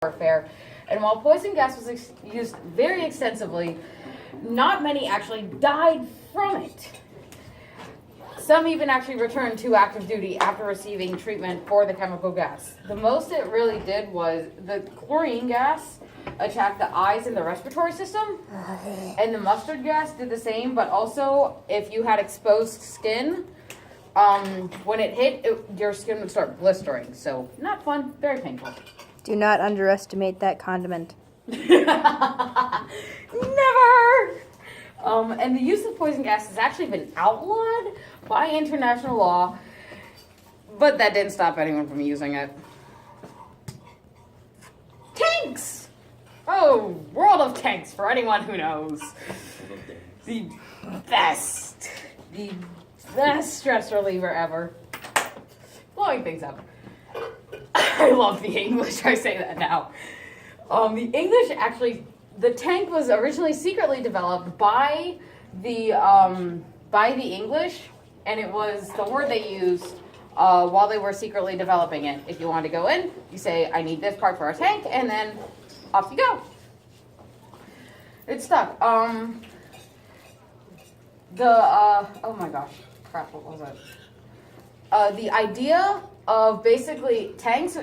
warfare. And while poison gas was used very extensively, not many actually died from it. Some even actually returned to active duty after receiving treatment for the chemical gas. The most it really did was the chlorine gas attacked the eyes and the respiratory system, and the mustard gas did the same, but also if you had exposed skin, when it hit, your skin would start blistering. So not fun, very painful. Do not underestimate that condiment. Never! And the use of poison gas has actually been outlawed by international law, but that didn't stop anyone from using it. Tanks! Oh, World of Tanks, for anyone who knows. The best stress reliever ever. Blowing things up. I love the English, I say that now. The English actually, the tank was originally secretly developed by the English, and it was the word they used while they were secretly developing it. If you want to go in, you say, I need this part for our tank, and then off you go. It's stuck. Oh my gosh, crap, what was it? The idea of basically tanks,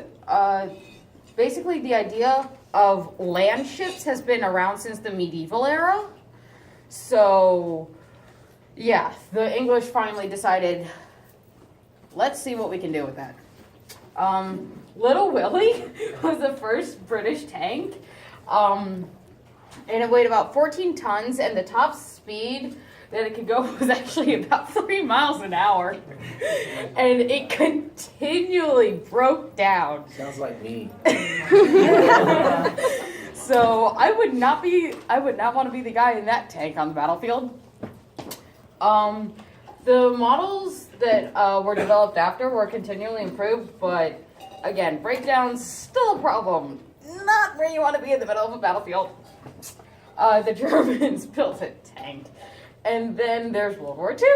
basically the idea of land ships has been around since the medieval era. So, yeah, the English finally decided, let's see what we can do with that. Little Willie was the first British tank, and it weighed about 14 tons, and the top speed that it could go was actually about 3 miles an hour, and it continually broke down. Sounds like me. So I would not want to be the guy in that tank on the battlefield. The models that were developed after were continually improved, but again, breakdowns still a problem. Not where you want to be in the middle of a battlefield. The Germans built a tank. And then there's World War II.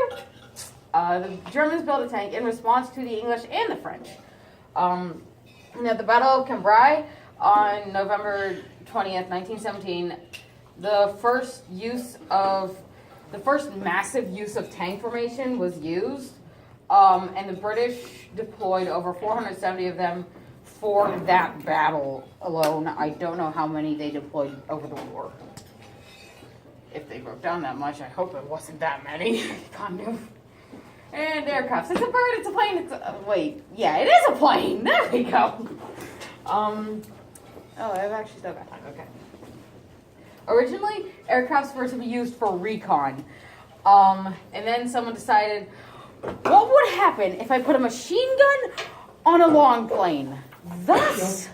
The Germans built a tank in response to the English and the French. At the Battle of Cambrai on November 20th, 1917, the first massive use of tank formation was used, and the British deployed over 470 of them for that battle alone. I don't know how many they deployed over the war. If they broke down that much, I hope it wasn't that many. Kind of. And aircrafts. It's a bird, it's a plane, wait. Yeah, it is a plane. There we go. Oh, I've actually still got time. Okay. Originally, aircrafts were to be used for recon. And then someone decided, what would happen if I put a machine gun on a long plane? Thus,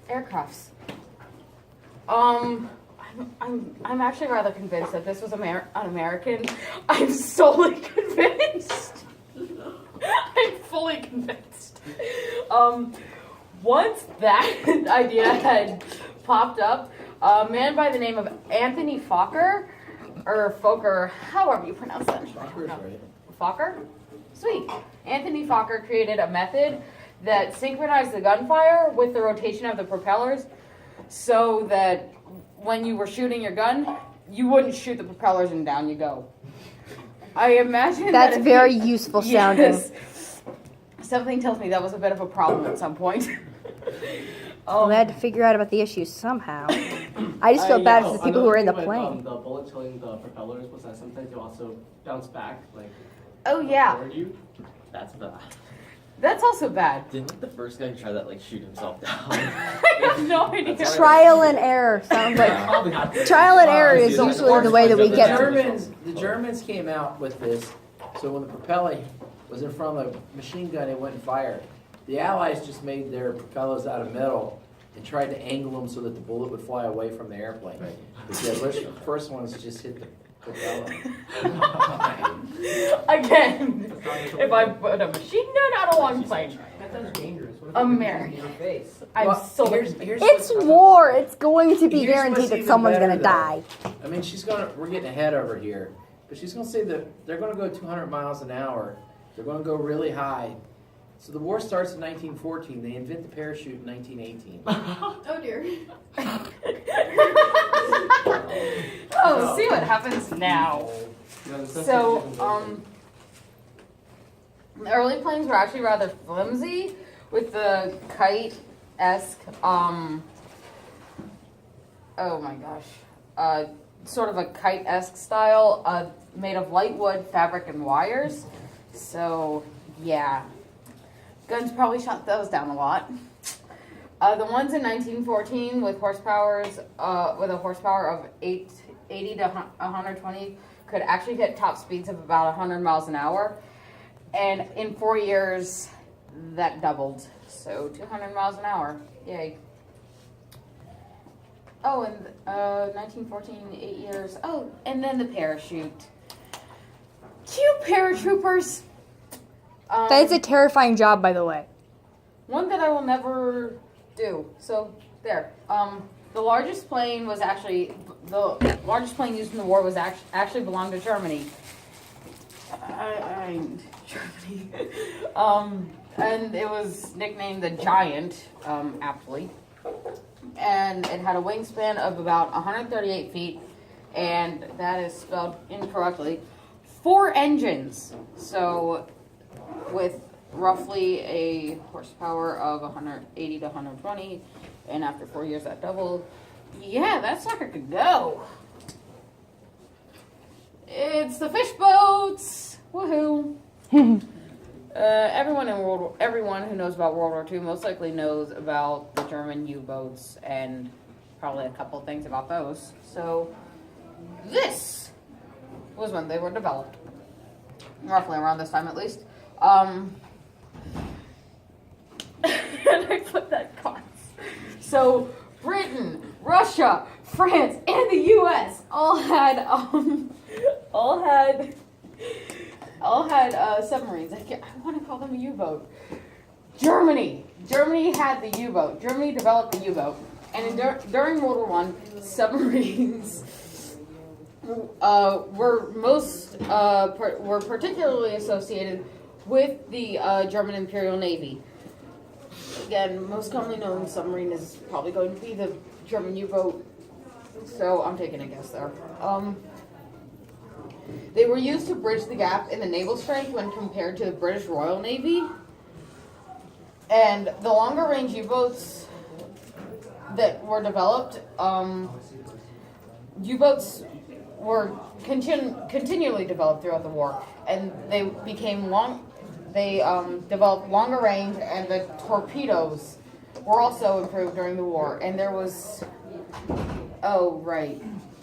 aircrafts. I'm actually rather convinced that this was an American. I'm solely convinced. I'm fully convinced. Once that idea had popped up, a man by the name of Anthony Fokker, or Fokker, however you pronounce that. Fokker's right. Fokker? Sweet. Anthony Fokker created a method that synchronized the gunfire with the rotation of the propellers so that when you were shooting your gun, you wouldn't shoot the propellers and down you go. I imagine that's very useful sounding. Yes, something tells me that was a bit of a problem at some point. We had to figure out about the issues somehow. I just feel bad for the people who were in the plane. The bullets hitting the propellers was that sometimes you also bounce back, like. Oh yeah. Toward you. That's bad. That's also bad. Didn't the first guy try that, like, shoot himself down? I have no idea. Trial and error sounds like. Trial and error is usually the way that we get. The Germans came out with this, so when the propeller was in front of a machine gun, it wouldn't fire. The Allies just made their propellers out of metal and tried to angle them so that the bullet would fly away from the airplane. The first ones just hit the propeller. Again, if I put a machine gun on a long plane, That sounds dangerous. What if America. in your face? I'm Well, so here's It's what's- war. It's going to be Here's guaranteed what's that even someone's better, going to though. die. I mean, we're getting ahead over here, but she's gonna say that they're gonna go 200 miles an hour. They're gonna go really high, So the war starts in 1914. They invent the parachute in 1918. Oh dear. Oh, see what happens now. Yeah, the So, sensors the early planes were actually rather flimsy with the kite-esque, oh my gosh, sort of a kite-esque style, made of light wood, fabric, and wires. So, yeah. Guns probably shot those down a lot. The ones in 1914 with with a horsepower of 80 to 120 could actually hit top speeds of about 100 miles an hour. And in 4 years, that doubled. So 200 miles an hour. Yay. Oh, and 1914, 8 years. Oh, and then the parachute. Cute paratroopers. That is a terrifying job, by the way. One that I will never do. So there. The largest plane was actually the largest plane used in the war was actually belonged to Germany. Germany. And it was nicknamed the Giant, aptly. And it had a wingspan of about 138 feet, and that is spelled incorrectly. 4 engines. So with roughly a horsepower of 180 to 120, and after 4 years that doubled. Yeah, that sucker could go. It's the fish boats. Woohoo! Everyone who knows about World War II most likely knows about the German U-boats and probably a couple things about those. So this was when they were developed, roughly around this time at least. And I put that cards. So Britain, Russia, France, and the U.S. all had submarines. I want to call them a U-boat. Germany had the U-boat. Germany developed the U-boat, and during World War I, submarines were particularly associated with the German Imperial Navy. Again, most commonly known submarine is probably going to be the German U-boat, so I'm taking a guess there. They were used to bridge the gap in the naval strength when compared to the British Royal Navy. And the longer range U-boats that were developed, U-boats were continually developed throughout the war, and they became developed longer range, and the torpedoes were also improved during the war. And there was, wait, no,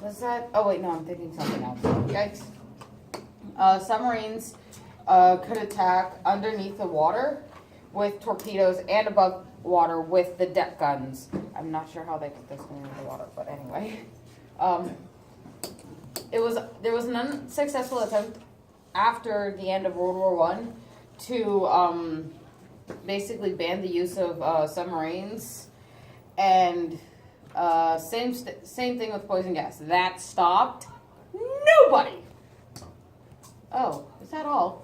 I'm thinking something else. Yikes. Submarines could attack underneath the water with torpedoes and above water with the deck guns. I'm not sure how they put this one in the water, but anyway. There was an unsuccessful attempt after the end of World War I to basically ban the use of submarines, and same thing with poison gas. That stopped nobody. Oh, is that all?